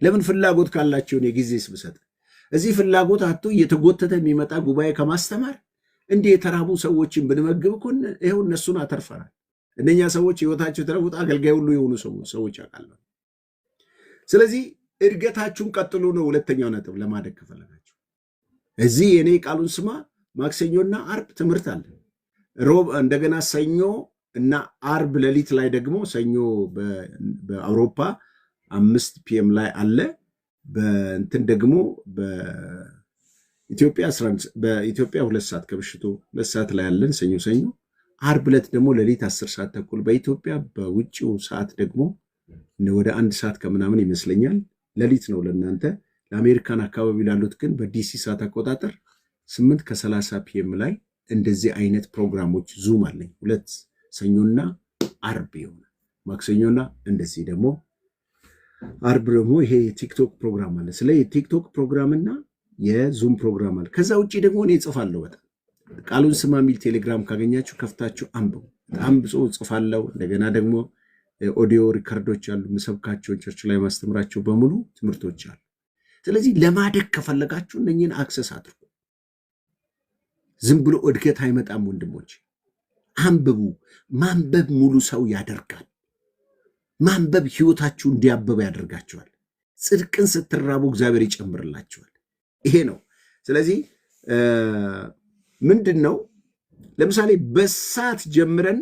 ለምን? ፍላጎት ካላቸውን የጊዜ ስብሰጥ እዚህ ፍላጎት አቶ እየተጎተተ የሚመጣ ጉባኤ ከማስተማር እንዲህ የተራቡ ሰዎችን ብንመግብ እኮ ይኸው እነሱን አተርፈናል። እነኛ ሰዎች ህይወታቸው የተለወጠ አገልጋይ ሁሉ የሆኑ ሰዎች አውቃለሁ። ስለዚህ እድገታችሁን ቀጥሉ ነው ሁለተኛው ነጥብ። ለማደግ ከፈለጋችሁ እዚህ የኔ ቃሉን ስማ ማክሰኞና አርብ ትምህርት አለ። ሮብ እንደገና ሰኞ እና አርብ ሌሊት ላይ ደግሞ ሰኞ በአውሮፓ 5 PM ላይ አለ። በእንትን ደግሞ በኢትዮጵያ 2 ሰዓት ከምሽቱ 2 ሰዓት ላይ አለን ሰኞ። አርብ ዕለት ደግሞ ሌሊት 10 ሰዓት ተኩል በኢትዮጵያ፣ በውጭው ሰዓት ደግሞ ወደ 1 ሰዓት ከምናምን ይመስለኛል ሌሊት ነው ለእናንተ። ለአሜሪካን አካባቢ ላሉት ግን በዲሲ ሰዓት አቆጣጠር 8:30 PM ላይ እንደዚህ አይነት ፕሮግራሞች ዙም አለኝ። 2 ሰኞና አርብ ይሆናል። ማክሰኞና እንደዚህ ደግሞ አርብ ደግሞ ይሄ የቲክቶክ ፕሮግራም አለ። ስለ የቲክቶክ ፕሮግራምና የዙም ፕሮግራም አለ። ከዛ ውጭ ደግሞ እኔ እጽፋለሁ። በጣም ቃሉን ስማ የሚል ቴሌግራም ካገኛችሁ ከፍታችሁ አንብቡ። በጣም ብዙ እጽፋለሁ። እንደገና ደግሞ ኦዲዮ ሪከርዶች አሉ። ምሰብካቸው ቸርች ላይ ማስተምራቸው በሙሉ ትምህርቶች አሉ። ስለዚህ ለማደግ ከፈለጋችሁ እነኝን አክሰስ አድርጉ። ዝም ብሎ እድገት አይመጣም ወንድሞች። አንብቡ። ማንበብ ሙሉ ሰው ያደርጋል። ማንበብ ህይወታችሁ እንዲያበባ ያደርጋችኋል። ጽድቅን ስትራቡ እግዚአብሔር ይጨምርላችኋል። ይሄ ነው። ስለዚህ ምንድን ነው ለምሳሌ በሳት ጀምረን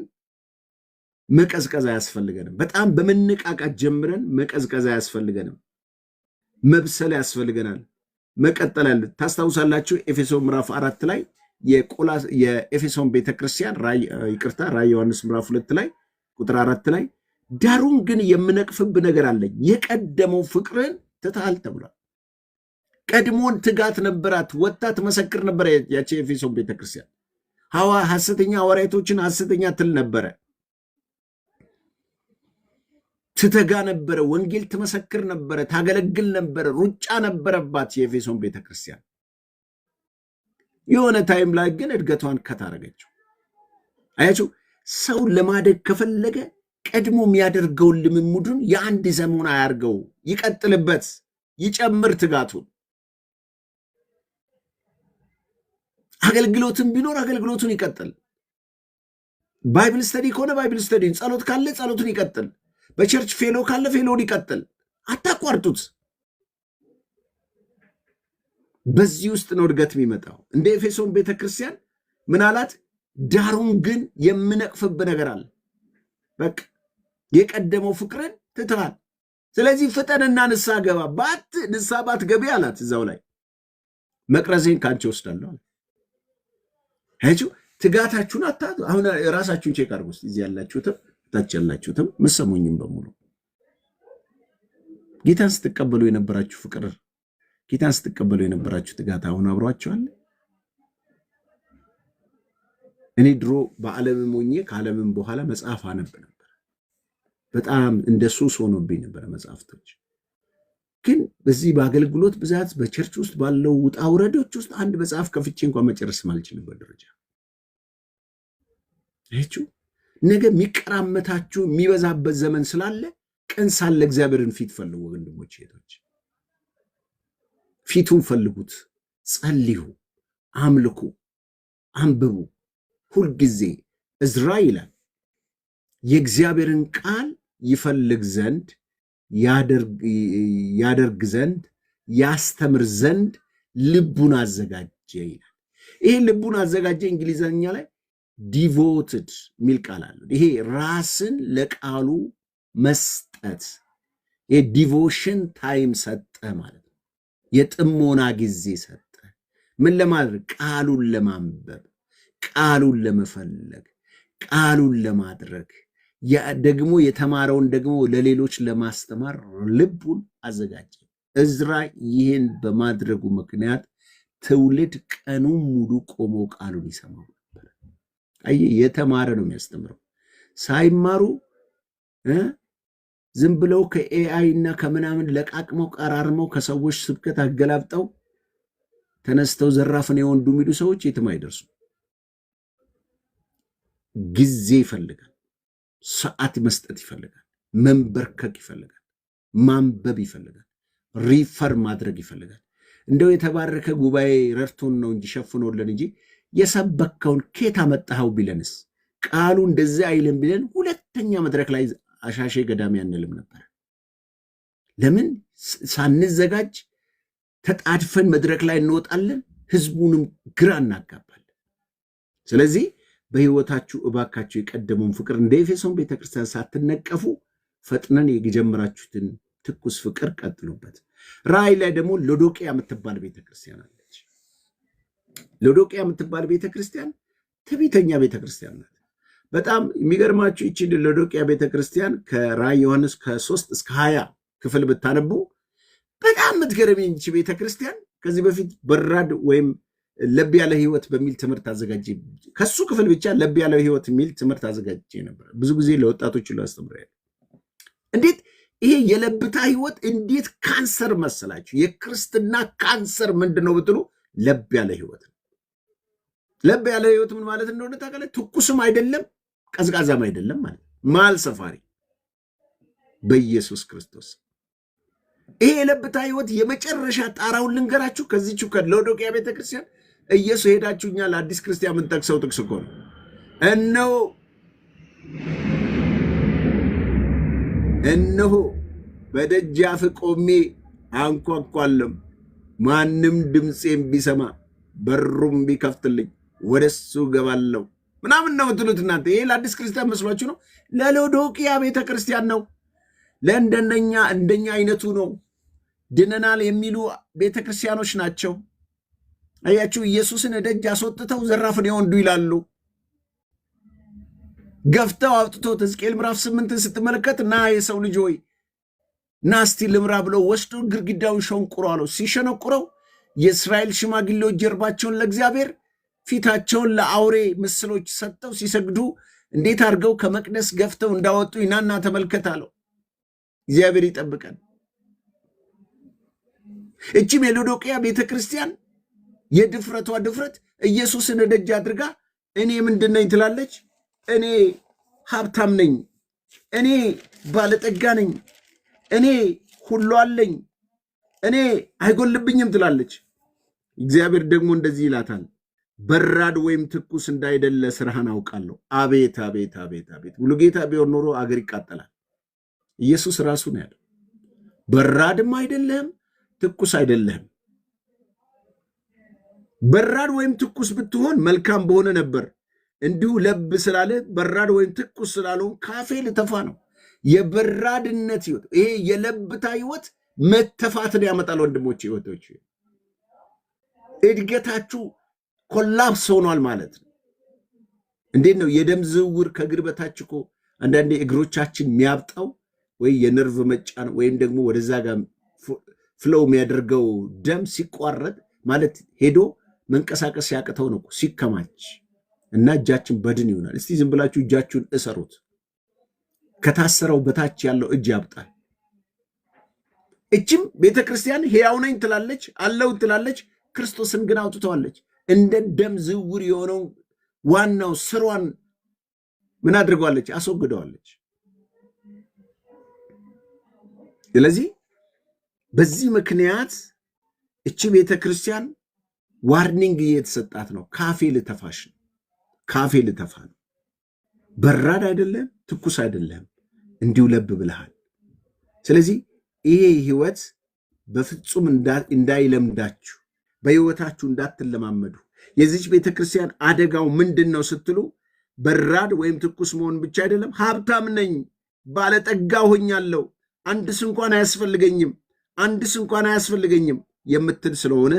መቀዝቀዝ አያስፈልገንም። በጣም በመነቃቃት ጀምረን መቀዝቀዝ አያስፈልገንም። መብሰል ያስፈልገናል። መቀጠል አለ። ታስታውሳላችሁ ኤፌሶን ምዕራፍ 4 ላይ የኤፌሶን ቤተክርስቲያን ራዕየ ዮሐንስ ምዕራፍ 2 ላይ ቁጥር 4 ላይ ዳሩን ግን የምነቅፍብ ነገር አለኝ፣ የቀደመው ፍቅርን ትተሃል ተብሏል። ቀድሞን ትጋት ነበራት፣ ወጣ ትመሰክር ነበረ። ያቺ የኤፌሶን ቤተክርስቲያን ሐሰተኛ ሐዋርያቶችን ሐሰተኛ ትል ነበረ። ትተጋ ነበረ፣ ወንጌል ትመሰክር ነበረ፣ ታገለግል ነበረ፣ ሩጫ ነበረባት የኤፌሶን ቤተክርስቲያን። የሆነ ታይም ላይ ግን እድገቷን ከታረገችው። አያችሁ፣ ሰው ለማደግ ከፈለገ ቀድሞ የሚያደርገውን ልምምዱን የአንድ ዘመን አያርገው፣ ይቀጥልበት፣ ይጨምር ትጋቱን። አገልግሎትን ቢኖር አገልግሎቱን ይቀጥል። ባይብል ስተዲ ከሆነ ባይብል ስተዲን፣ ጸሎት ካለ ጸሎቱን ይቀጥል። በቸርች ፌሎ ካለ ፌሎን ይቀጥል። አታቋርጡት። በዚህ ውስጥ ነው እድገት የሚመጣው። እንደ ኤፌሶን ቤተክርስቲያን ምን አላት? ዳሩን ግን የምነቅፍብ ነገር አለ። በቃ የቀደመው ፍቅርን ትተሃል። ስለዚህ ፍጠንና ንስሐ ገባ። ንስሐ ባትገቢ አላት እዛው ላይ መቅረዜን ከአንቺ ወስዳለሁ። ትጋታችሁን አሁን ራሳችሁን ቼክ አድርጉ። እዚህ ያላችሁትም ታች ያላችሁትም ምሰሙኝም በሙሉ ጌታን ስትቀበሉ የነበራችሁ ፍቅር፣ ጌታን ስትቀበሉ የነበራችሁ ትጋት አሁን አብሯችኋል? እኔ ድሮ በዓለምም ሆኜ ከዓለምም በኋላ መጽሐፍ አነብ ነበር። በጣም እንደ ሱስ ሆኖብኝ ነበረ መጽሐፍቶች። ግን በዚህ በአገልግሎት ብዛት በቸርች ውስጥ ባለው ውጣ ውረዶች ውስጥ አንድ መጽሐፍ ከፍቼ እንኳን መጨረስ ማልችልበት ደረጃ አይችሁ። ነገ የሚቀራመታችሁ የሚበዛበት ዘመን ስላለ ቀን ሳለ እግዚአብሔርን ፊት ፈልጉ ወንድሞች እህቶች፣ ፊቱን ፈልጉት፣ ጸልዩ፣ አምልኩ፣ አንብቡ። ሁልጊዜ እዝራ ይላል የእግዚአብሔርን ቃል ይፈልግ ዘንድ ያደርግ ዘንድ ያስተምር ዘንድ ልቡን አዘጋጀ ይላል። ይሄ ልቡን አዘጋጀ እንግሊዘኛ ላይ ዲቮትድ ሚል ቃል አለ። ይሄ ራስን ለቃሉ መስጠት፣ የዲቮሽን ታይም ሰጠ ማለት ነው። የጥሞና ጊዜ ሰጠ። ምን ለማድረግ? ቃሉን ለማንበብ፣ ቃሉን ለመፈለግ፣ ቃሉን ለማድረግ፣ ደግሞ የተማረውን ደግሞ ለሌሎች ለማስተማር ልቡን አዘጋጀ። እዝራ ይህን በማድረጉ ምክንያት ትውልድ ቀኑን ሙሉ ቆሞ ቃሉን ይሰማው ነበር። አየህ፣ የተማረ ነው የሚያስተምረው። ሳይማሩ ዝም ብለው ከኤአይ እና ከምናምን ለቃቅመው ቀራርመው ከሰዎች ስብከት አገላብጠው ተነስተው ዘራፍን የወንዱ የሚሉ ሰዎች የትም አይደርሱ። ጊዜ ይፈልጋል፣ ሰዓት መስጠት ይፈልጋል፣ መንበርከክ ይፈልጋል፣ ማንበብ ይፈልጋል፣ ሪፈር ማድረግ ይፈልጋል። እንደው የተባረከ ጉባኤ ረድቶን ነው እንጂ ሸፍኖልን እንጂ የሰበከውን ኬት አመጣኸው ቢለንስ ቃሉ እንደዚህ አይልም ቢለን ሁለተኛ መድረክ ላይ አሻሼ ገዳሚ አንልም ነበር። ለምን ሳንዘጋጅ ተጣድፈን መድረክ ላይ እንወጣለን፣ ህዝቡንም ግራ እናጋባለን። ስለዚህ በህይወታችሁ እባካችሁ የቀደመውን ፍቅር እንደ ኤፌሶን ቤተክርስቲያን ሳትነቀፉ ፈጥነን የጀመራችሁትን ትኩስ ፍቅር ቀጥሉበት። ራእይ ላይ ደግሞ ሎዶቅያ የምትባል ቤተክርስቲያን አለች። ሎዶቅያ የምትባል ቤተክርስቲያን ትዕቢተኛ ቤተክርስቲያን ናት። በጣም የሚገርማችሁ ይቺ ሎዶቅያ ቤተክርስቲያን ከራእይ ዮሐንስ ከ3 እስከ 20 ክፍል ብታነቡ በጣም የምትገርመኝ ይቺ ቤተክርስቲያን ከዚህ በፊት በራድ ወይም ለብ ያለ ህይወት በሚል ትምህርት አዘጋጅ፣ ከሱ ክፍል ብቻ ለብ ያለ ህይወት የሚል ትምህርት አዘጋጅ ነበር። ብዙ ጊዜ ለወጣቶች አስተምራለሁ። እንዴት ይሄ የለብታ ህይወት እንዴት ካንሰር መሰላችሁ? የክርስትና ካንሰር ምንድነው ብትሉ ለብ ያለ ህይወት ነው። ለብ ያለ ህይወት ምን ማለት እንደሆነ ታውቃለህ? ትኩስም አይደለም ቀዝቃዛም አይደለም ማለት ማል ሰፋሪ በኢየሱስ ክርስቶስ። ይሄ የለብታ ህይወት የመጨረሻ ጣራውን ልንገራችሁ። ከዚህቹ ከሎዶቅያ ቤተክርስቲያን ኢየሱስ ሄዳችሁኛል አዲስ ክርስቲያን ምን ጠቅሰው ጥቅስ እኮ ነው። እነሆ በደጃፍ ቆሜ አንኳኳለሁ፣ ማንም ድምፄን ቢሰማ በሩም ቢከፍትልኝ ወደሱ ገባለሁ ምናምን ነው የምትሉት እናንተ። ይሄ ለአዲስ ክርስቲያን መስሏችሁ ነው? ለሎዶቅያ ቤተክርስቲያን ነው። ለእንደኛ እንደኛ አይነቱ ነው። ድነናል የሚሉ ቤተክርስቲያኖች ናቸው። አያችሁ፣ ኢየሱስን ደጅ አስወጥተው ዘራፍን የወንዱ ይላሉ። ገፍተው አውጥተው ሕዝቅኤል ምዕራፍ 8ን ስትመለከት ና የሰው ልጅ ሆይ ና እስቲ ልምራ ብለው ወስዶ ግድግዳውን ሸንቁሮ አለው። ሲሸነቁረው የእስራኤል ሽማግሌዎች ጀርባቸውን ለእግዚአብሔር ፊታቸውን ለአውሬ ምስሎች ሰጥተው ሲሰግዱ እንዴት አድርገው ከመቅደስ ገፍተው እንዳወጡ ናና ተመልከት አለው። እግዚአብሔር ይጠብቀን። እቺም የሎዶቅያ ቤተክርስቲያን የድፍረቷ ድፍረት ኢየሱስን ደጅ አድርጋ እኔ ምንድን ነኝ ትላለች። እኔ ሀብታም ነኝ፣ እኔ ባለጠጋ ነኝ፣ እኔ ሁሉ አለኝ፣ እኔ አይጎልብኝም ትላለች። እግዚአብሔር ደግሞ እንደዚህ ይላታል፣ በራድ ወይም ትኩስ እንዳይደለ ስራህን አውቃለሁ። አቤት አቤት አቤት አቤት! ሙሉ ጌታ ቢሆን ኖሮ አገር ይቃጠላል። ኢየሱስ ራሱ ነው ያለው፣ በራድም አይደለህም ትኩስ አይደለህም። በራድ ወይም ትኩስ ብትሆን መልካም በሆነ ነበር። እንዲሁ ለብ ስላለ በራድ ወይም ትኩስ ስላልሆን ካፌ ልተፋ ነው። የበራድነት ህይወት፣ ይሄ የለብታ ህይወት መተፋትን ያመጣል። ወንድሞች ህይወቶች እድገታችሁ ኮላፕስ ሆኗል ማለት ነው። እንዴት ነው የደም ዝውውር ከእግር በታች እኮ አንዳንዴ እግሮቻችን የሚያብጣው ወይ የነርቭ መጫን ወይም ደግሞ ወደዛ ጋር ፍለው የሚያደርገው ደም ሲቋረጥ ማለት ሄዶ መንቀሳቀስ ያቅተው ነው ሲከማች እና እጃችን በድን ይሆናል። እስቲ ዝም ብላችሁ እጃችሁን እሰሩት። ከታሰረው በታች ያለው እጅ ያብጣል። እችም ቤተክርስቲያን ሕያው ነኝ ትላለች፣ አለው ትላለች፣ ክርስቶስን ግን አውጥተዋለች። እንደ ደም ዝውውር የሆነው ዋናው ስሯን ምን አድርገዋለች? አስወግደዋለች። ስለዚህ በዚህ ምክንያት እቺ ቤተክርስቲያን ዋርኒንግ እየተሰጣት ነው። ካፌ ልተፋሽ ነው፣ ካፌ ልተፋ ነው። በራድ አይደለም፣ ትኩስ አይደለም፣ እንዲሁ ለብ ብለሃል። ስለዚህ ይሄ ህይወት በፍጹም እንዳይለምዳችሁ፣ በህይወታችሁ እንዳትለማመዱ። የዚች ቤተክርስቲያን አደጋው ምንድን ነው ስትሉ በራድ ወይም ትኩስ መሆን ብቻ አይደለም፣ ሀብታም ነኝ፣ ባለጠጋ ሆኛለሁ፣ አንድስ እንኳን አያስፈልገኝም፣ አንድስ እንኳን አያስፈልገኝም የምትል ስለሆነ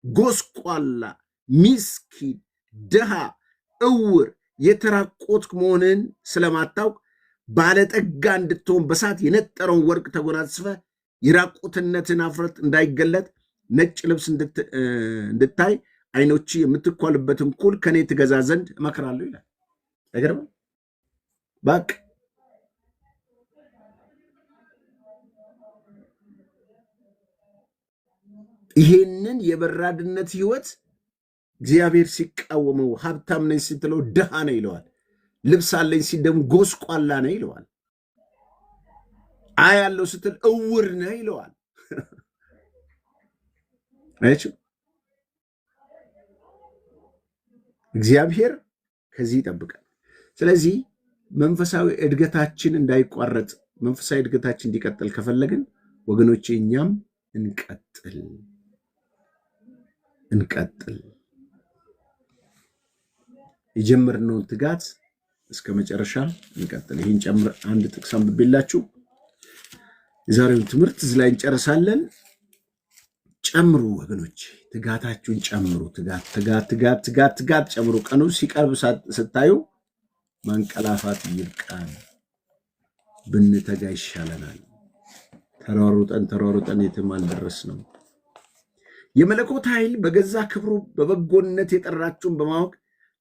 ጎስቋላ፣ ሚስኪን፣ ድሃ፣ እውር፣ የተራቆትክ መሆንን ስለማታውቅ ባለጠጋ እንድትሆን በሳት የነጠረውን ወርቅ ተጎናጽፈ የራቁትነትን አፍረት እንዳይገለጥ ነጭ ልብስ እንድታይ ዓይኖች የምትኳልበትን ኩል ከኔ ትገዛ ዘንድ እመክራለሁ ይላል። አይገርምም? በቃ ይሄንን የበራድነት ህይወት እግዚአብሔር ሲቃወመው፣ ሀብታም ነኝ ስትለው ድሃ ነው ይለዋል። ልብስ አለኝ ሲል ደግሞ ጎስቋላ ነው ይለዋል። አያለው ስትል እውር ነው ይለዋል። አይችሁ፣ እግዚአብሔር ከዚህ ይጠብቃል። ስለዚህ መንፈሳዊ እድገታችን እንዳይቋረጥ፣ መንፈሳዊ እድገታችን እንዲቀጥል ከፈለግን ወገኖቼ እኛም እንቀጥል። የጀመርነውን ትጋት እስከ መጨረሻ እንቀጥል። ይህን ጨምር አንድ ጥቅስ አንብቤላችሁ የዛሬውን ትምህርት እዚህ ላይ እንጨርሳለን። ጨምሩ ወገኖች፣ ትጋታችሁን ጨምሩ። ትጋት ጨምሩ። ቀኑ ሲቀርብ ስታዩ ማንቀላፋት ይብቃን፣ ብንተጋ ይሻለናል። ተሯሩጠን የትም አልደረስንም። የመለኮት ኃይል በገዛ ክብሩ በበጎነት የጠራችሁን በማወቅ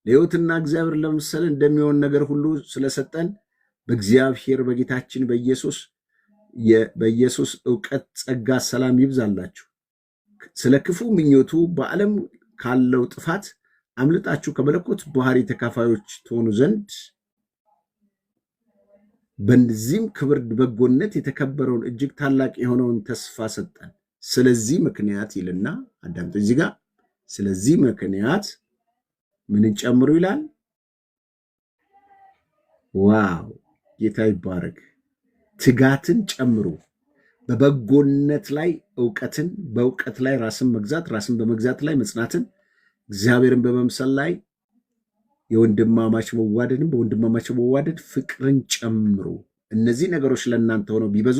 ለሕይወትና እግዚአብሔር ለመምሰል እንደሚሆን ነገር ሁሉ ስለሰጠን በእግዚአብሔር በጌታችን በኢየሱስ ዕውቀት ጸጋ፣ ሰላም ይብዛላችሁ። ስለ ክፉ ምኞቱ በዓለም ካለው ጥፋት አምልጣችሁ ከመለኮት ባህሪ ተካፋዮች ትሆኑ ዘንድ በዚህም ክብር በጎነት የተከበረውን እጅግ ታላቅ የሆነውን ተስፋ ሰጠን። ስለዚህ ምክንያት ይልና አዳምጡ። እዚህ ጋር ስለዚህ ምክንያት ምን ጨምሩ ይላል? ዋው! ጌታ ይባረክ። ትጋትን ጨምሩ። በበጎነት ላይ እውቀትን፣ በእውቀት ላይ ራስን መግዛት፣ ራስን በመግዛት ላይ መጽናትን፣ እግዚአብሔርን በመምሰል ላይ የወንድማማች መዋደድን፣ በወንድማማች መዋደድ ፍቅርን ጨምሩ። እነዚህ ነገሮች ለእናንተ ሆነው ቢበዙ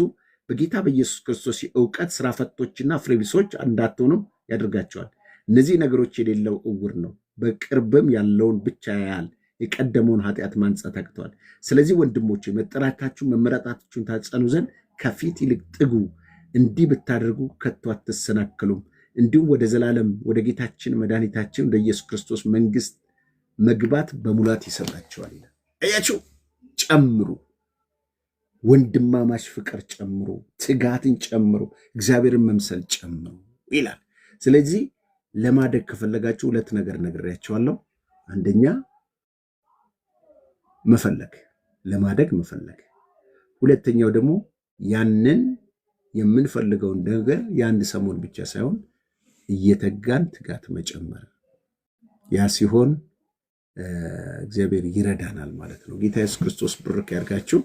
በጌታ በኢየሱስ ክርስቶስ የእውቀት ስራ ፈቶችና ፍሬቢሶች እንዳትሆኑም ያደርጋቸዋል። እነዚህ ነገሮች የሌለው እውር ነው፣ በቅርብም ያለውን ብቻ ያያል፣ የቀደመውን ኃጢአት ማንጻት አቅተዋል። ስለዚህ ወንድሞች መጠራታችሁን መመረጣችሁን ታጸኑ ዘንድ ከፊት ይልቅ ትጉ። እንዲህ ብታደርጉ ከቶ አትሰናከሉም። እንዲሁም ወደ ዘላለም ወደ ጌታችን መድኃኒታችን ወደ ኢየሱስ ክርስቶስ መንግስት መግባት በሙላት ይሰጣቸዋል። አያችሁ፣ ጨምሩ። ወንድማማች ፍቅር ጨምሮ፣ ትጋትን ጨምሮ፣ እግዚአብሔርን መምሰል ጨምሮ ይላል። ስለዚህ ለማደግ ከፈለጋችሁ ሁለት ነገር ነግሬያቸዋለሁ። አንደኛ መፈለግ፣ ለማደግ መፈለግ። ሁለተኛው ደግሞ ያንን የምንፈልገውን ነገር የአንድ ሰሞን ብቻ ሳይሆን እየተጋን ትጋት መጨመር። ያ ሲሆን እግዚአብሔር ይረዳናል ማለት ነው። ጌታ ኢየሱስ ክርስቶስ ብሩክ ያርጋችሁ።